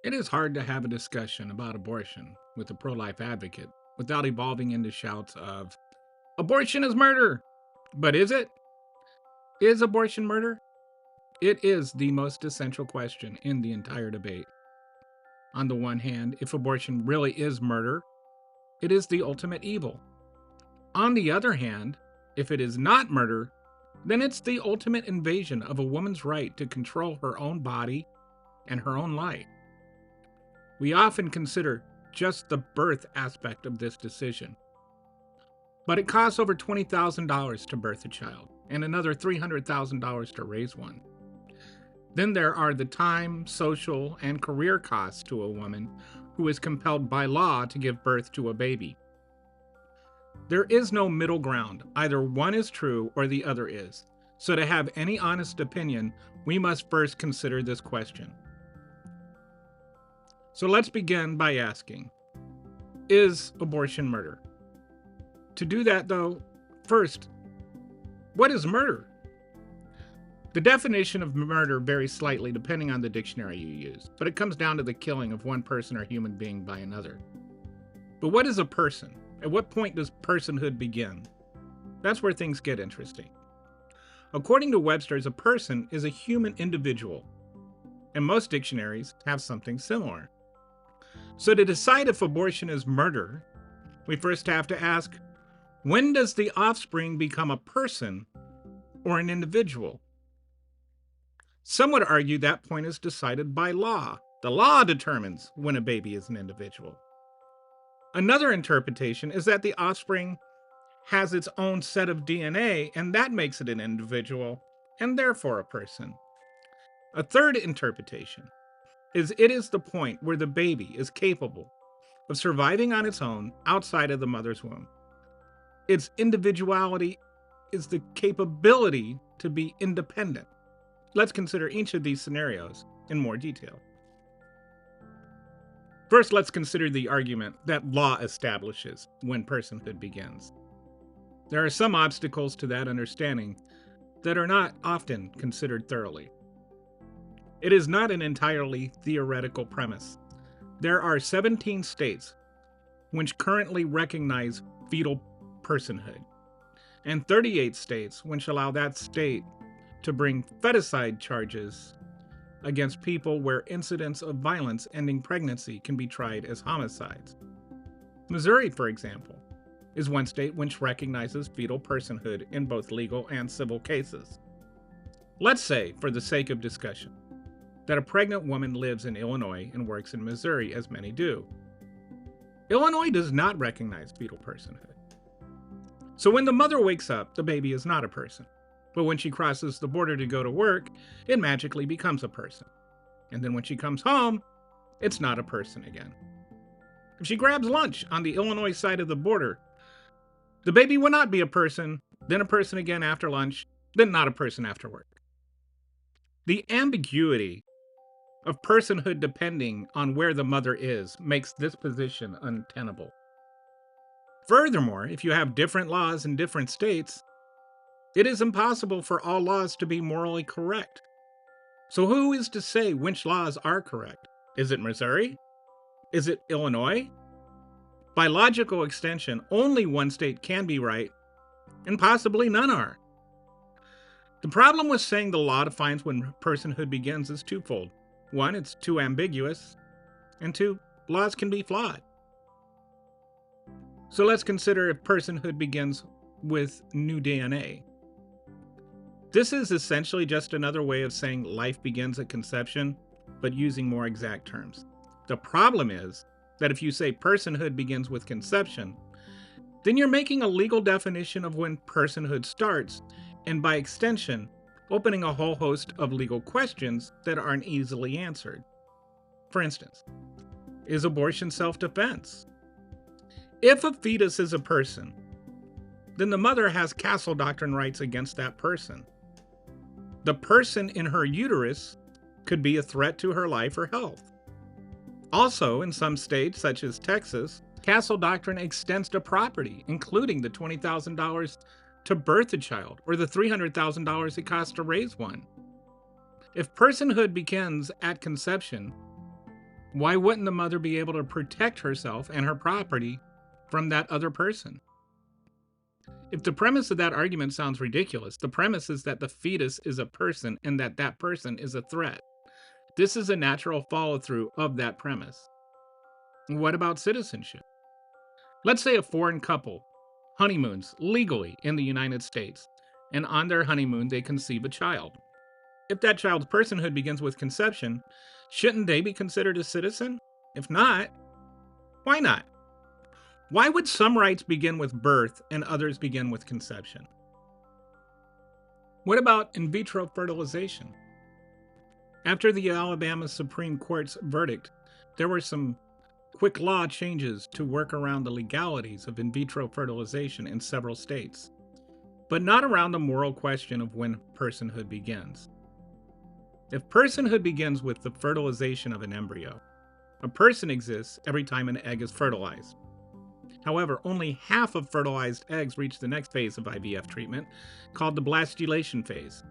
It is hard to have a discussion about abortion with a pro life advocate without evolving into shouts of, abortion is murder! But is it? Is abortion murder? It is the most essential question in the entire debate. On the one hand, if abortion really is murder, it is the ultimate evil. On the other hand, if it is not murder, then it's the ultimate invasion of a woman's right to control her own body and her own life. We often consider just the birth aspect of this decision. But it costs over $20,000 to birth a child and another $300,000 to raise one. Then there are the time, social, and career costs to a woman who is compelled by law to give birth to a baby. There is no middle ground. Either one is true or the other is. So to have any honest opinion, we must first consider this question. So let's begin by asking, is abortion murder? To do that, though, first, what is murder? The definition of murder varies slightly depending on the dictionary you use, but it comes down to the killing of one person or human being by another. But what is a person? At what point does personhood begin? That's where things get interesting. According to Webster's, a person is a human individual, and most dictionaries have something similar. So to decide if abortion is murder, we first have to ask, when does the offspring become a person or an individual? Some would argue that point is decided by law. The law determines when a baby is an individual. Another interpretation is that the offspring has its own set of DNA, and that makes it an individual, and therefore a person. A third interpretation is it is the point where the baby is capable of surviving on its own outside of the mother's womb. Its individuality is the capability to be independent. Let's consider each of these scenarios in more detail. First, let's consider the argument that law establishes when personhood begins. There are some obstacles to that understanding that are not often considered thoroughly. It is not an entirely theoretical premise. There are 17 states which currently recognize fetal personhood, and 38 states which allow that state to bring feticide charges against people where incidents of violence ending pregnancy can be tried as homicides. Missouri, for example, is one state which recognizes fetal personhood in both legal and civil cases. Let's say, for the sake of discussion, that a pregnant woman lives in Illinois and works in Missouri, as many do. Illinois does not recognize fetal personhood. So when the mother wakes up, the baby is not a person. But when she crosses the border to go to work, it magically becomes a person. And then when she comes home, it's not a person again. If she grabs lunch on the Illinois side of the border, the baby will not be a person, then a person again after lunch, then not a person after work. The ambiguity of personhood depending on where the mother is makes this position untenable. Furthermore, if you have different laws in different states, it is impossible for all laws to be morally correct. So who is to say which laws are correct? Is it Missouri? Is it Illinois? By logical extension, only one state can be right, and possibly none are. The problem with saying the law defines when personhood begins is twofold. One, it's too ambiguous, and two, laws can be flawed. So let's consider if personhood begins with new DNA. This is essentially just another way of saying life begins at conception, but using more exact terms. The problem is that if you say personhood begins with conception, then you're making a legal definition of when personhood starts, and by extension, opening a whole host of legal questions that aren't easily answered. For instance, is abortion self-defense? If a fetus is a person, then the mother has castle doctrine rights against that person. The person in her uterus could be a threat to her life or health. Also, in some states, such as Texas, castle doctrine extends to property, including the $20,000 to birth a child or the $300,000 it costs to raise one. If personhood begins at conception, Why wouldn't the mother be able to protect herself and her property from that other person? If the premise of that argument sounds ridiculous, the premise is that the fetus is a person and that that person is a threat. This is a natural follow-through of that premise. What about citizenship? Let's say a foreign couple honeymoons legally in the United States, and on their honeymoon they conceive a child. If that child's personhood begins with conception, shouldn't they be considered a citizen? If not, why not? Why would some rights begin with birth and others begin with conception? What about in vitro fertilization? After the Alabama Supreme Court's verdict, there were some quick law changes to work around the legalities of in vitro fertilization in several states, but not around the moral question of when personhood begins. If personhood begins with the fertilization of an embryo, a person exists every time an egg is fertilized. However, only half of fertilized eggs reach the next phase of IVF treatment, called the blastulation phase.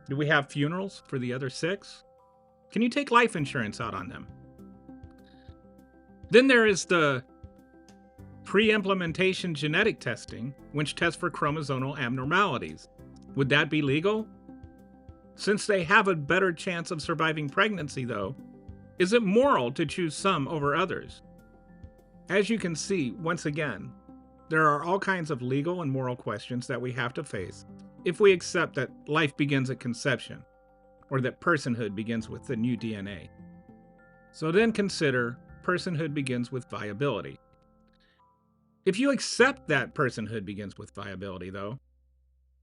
Do we have funerals for the other 6? Can you take life insurance out on them? Then there is the pre-implementation genetic testing, which tests for chromosomal abnormalities. Would that be legal? Since they have a better chance of surviving pregnancy, though, is it moral to choose some over others? As you can see, once again, there are all kinds of legal and moral questions that we have to face if we accept that life begins at conception, or that personhood begins with the new DNA. So then consider personhood begins with viability. If you accept that personhood begins with viability, though,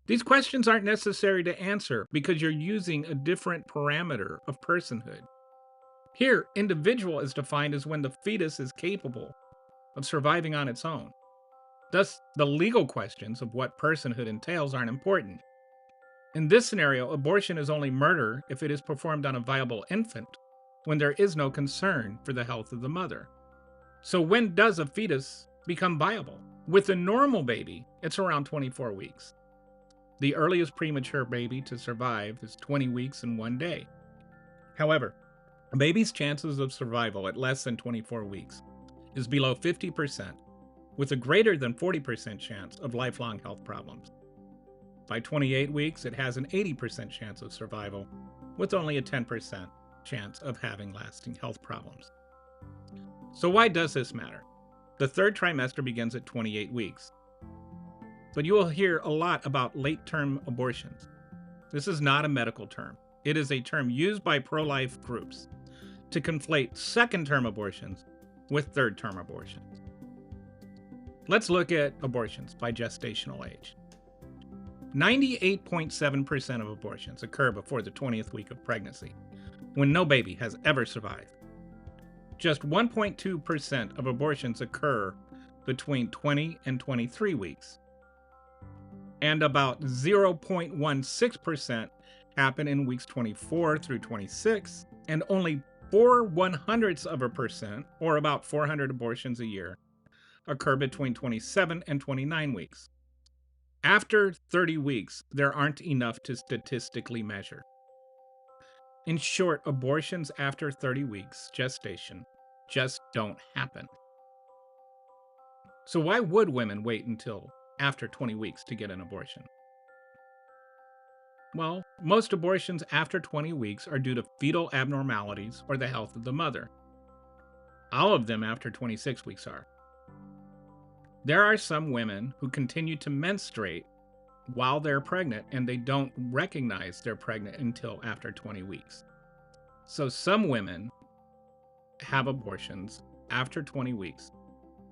these questions aren't necessary to answer because you're using a different parameter of personhood. Here, individual is defined as when the fetus is capable of surviving on its own. Thus, the legal questions of what personhood entails aren't important. In this scenario, abortion is only murder if it is performed on a viable infant, when there is no concern for the health of the mother. So when does a fetus become viable? With a normal baby, it's around 24 weeks. The earliest premature baby to survive is 20 weeks and 1 day. However, a baby's chances of survival at less than 24 weeks is below 50%, with a greater than 40% chance of lifelong health problems. By 28 weeks, it has an 80% chance of survival, with only a 10% chance of having lasting health problems. So why does this matter? The third trimester begins at 28 weeks. But you will hear a lot about late-term abortions. This is not a medical term. It is a term used by pro-life groups to conflate second-term abortions with third-term abortions. Let's look at abortions by gestational age. 98.7% of abortions occur before the 20th week of pregnancy, when no baby has ever survived. Just 1.2% of abortions occur between 20 and 23 weeks. And about 0.16% happen in weeks 24 through 26, and only 0.04%, or about 400 abortions a year, occur between 27 and 29 weeks. After 30 weeks, there aren't enough to statistically measure. In short, abortions after 30 weeks gestation just don't happen. So why would women wait until after 20 weeks to get an abortion? Well, most abortions after 20 weeks are due to fetal abnormalities or the health of the mother. All of them after 26 weeks are. There are some women who continue to menstruate while they're pregnant and they don't recognize they're pregnant until after 20 weeks. So some women have abortions after 20 weeks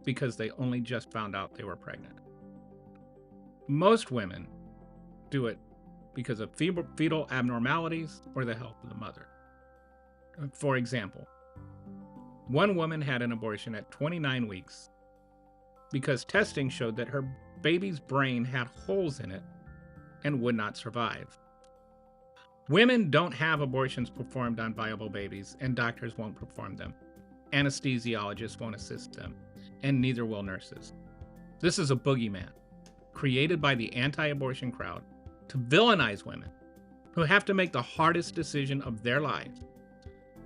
because they only just found out they were pregnant. Most women do it because of fetal abnormalities or the health of the mother. For example, one woman had an abortion at 29 weeks because testing showed that her baby's brain had holes in it and would not survive. Women don't have abortions performed on viable babies, and doctors won't perform them. Anesthesiologists won't assist them, and neither will nurses. This is a boogeyman created by the anti-abortion crowd to villainize women who have to make the hardest decision of their lives,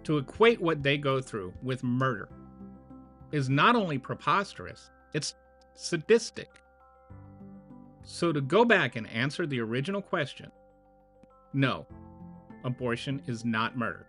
To equate what they go through with murder is not only preposterous, it's sadistic. So to go back and answer the original question, no, abortion is not murder.